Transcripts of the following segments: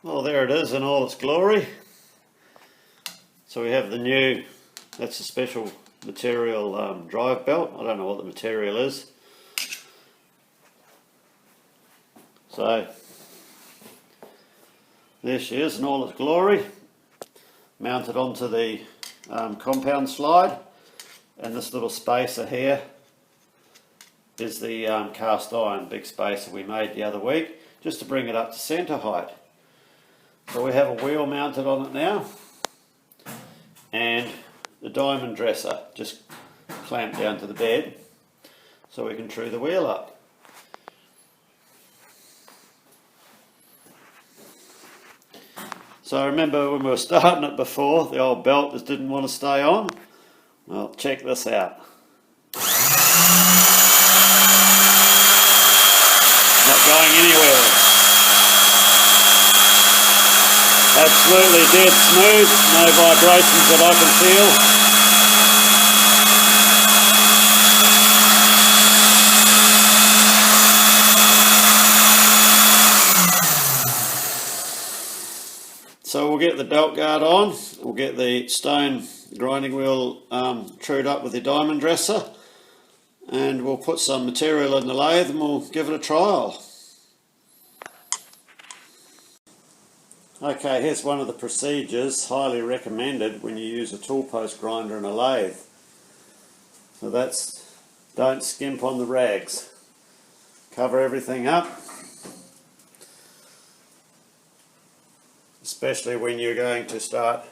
Well, there it is in all its glory. So we have the new, that's a special material drive belt. I don't know what the material is. So there she is in all its glory, mounted onto the compound slide, and this little spacer here is the cast iron big spacer we made the other week, just to bring it up to centre height. So we have a wheel mounted on it now, and the diamond dresser just clamped down to the bed so we can true the wheel up. So I remember when we were starting it before, the old belt just didn't want to stay on. Well, check this out. Not going anywhere. Absolutely dead smooth, no vibrations that I can feel. So we'll get the belt guard on, we'll get the stone grinding wheel trued up with the diamond dresser, and we'll put some material in the lathe and we'll give it a trial. Okay, here's one of the procedures highly recommended when you use a tool post grinder and a lathe. So that's, don't skimp on the rags. Cover everything up, especially when you're going to start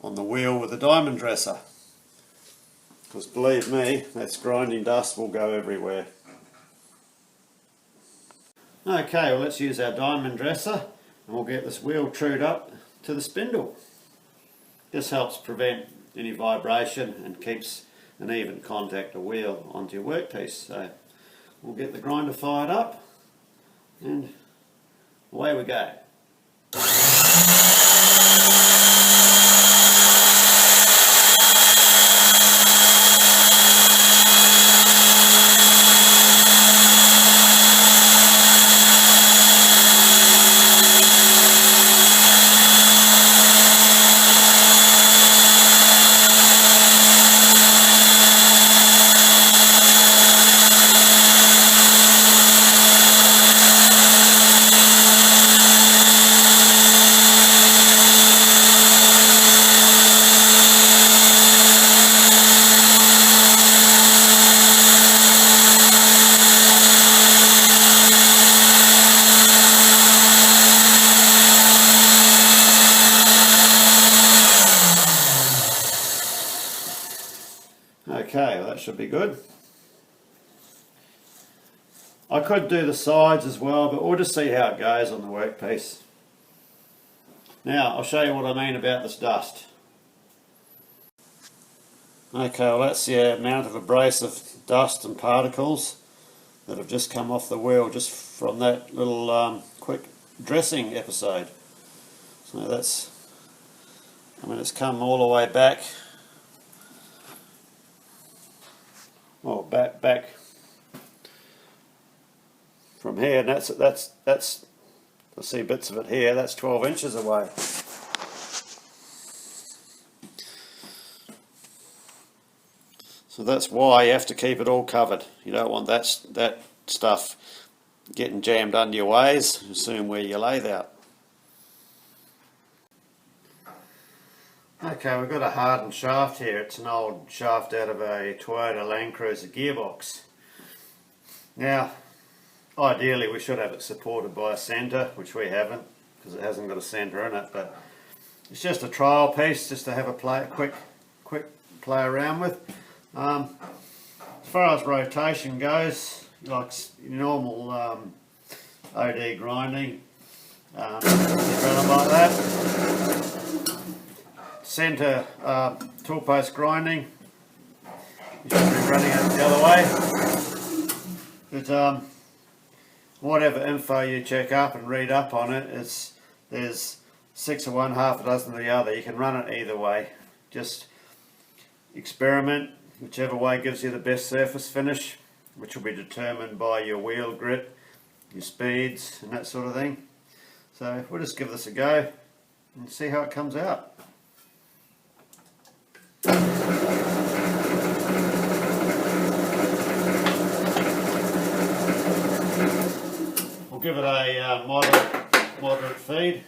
on the wheel with the diamond dresser, because believe me, that grinding dust will go everywhere. Okay, well, let's use our diamond dresser and we'll get this wheel trued up to the spindle. This helps prevent any vibration and keeps an even contact of wheel onto your workpiece. So we'll get the grinder fired up and away we go. Okay, well, that should be good. I could do the sides as well, but we'll just see how it goes on the workpiece. Now, I'll show you what I mean about this dust. Okay, well, that's the amount of abrasive dust and particles that have just come off the wheel just from that little quick dressing episode. So that's, I mean, it's come all the way back. Well, back from here, and that's I see bits of it here. That's 12 inches away. So that's why you have to keep it all covered. You don't want that stuff getting jammed under your ways. You soon wear your lathe out. Okay, we've got a hardened shaft here. It's an old shaft out of a Toyota Land Cruiser gearbox. Now, ideally we should have it supported by a centre, which we haven't, because it hasn't got a centre in it, but it's just a trial piece, just to have a quick play around with. As far as rotation goes, like normal OD grinding, you run it like that. Centre tool post grinding, you should be running it the other way. But whatever info you check up and read up on it, there's 6 of one, half a dozen of the other. You can run it either way. Just experiment, whichever way gives you the best surface finish, which will be determined by your wheel grit, your speeds and that sort of thing. So we'll just give this a go and see how it comes out. We'll give it a moderate feed.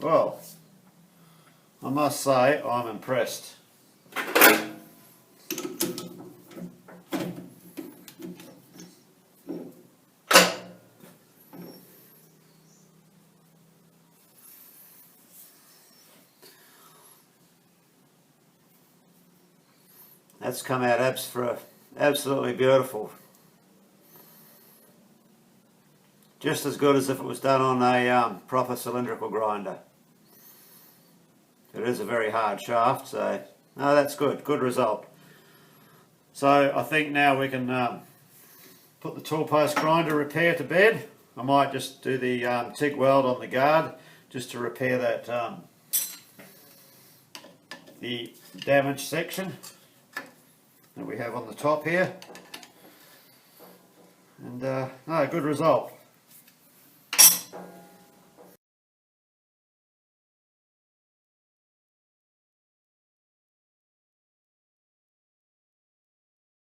Well, I must say I'm impressed. That's come out absolutely beautiful. Just as good as if it was done on a proper cylindrical grinder. It is a very hard shaft, so no, that's good. Good result. So I think now we can put the tool post grinder repair to bed. I might just do the TIG weld on the guard just to repair that the damaged section that we have on the top here. And no, good result.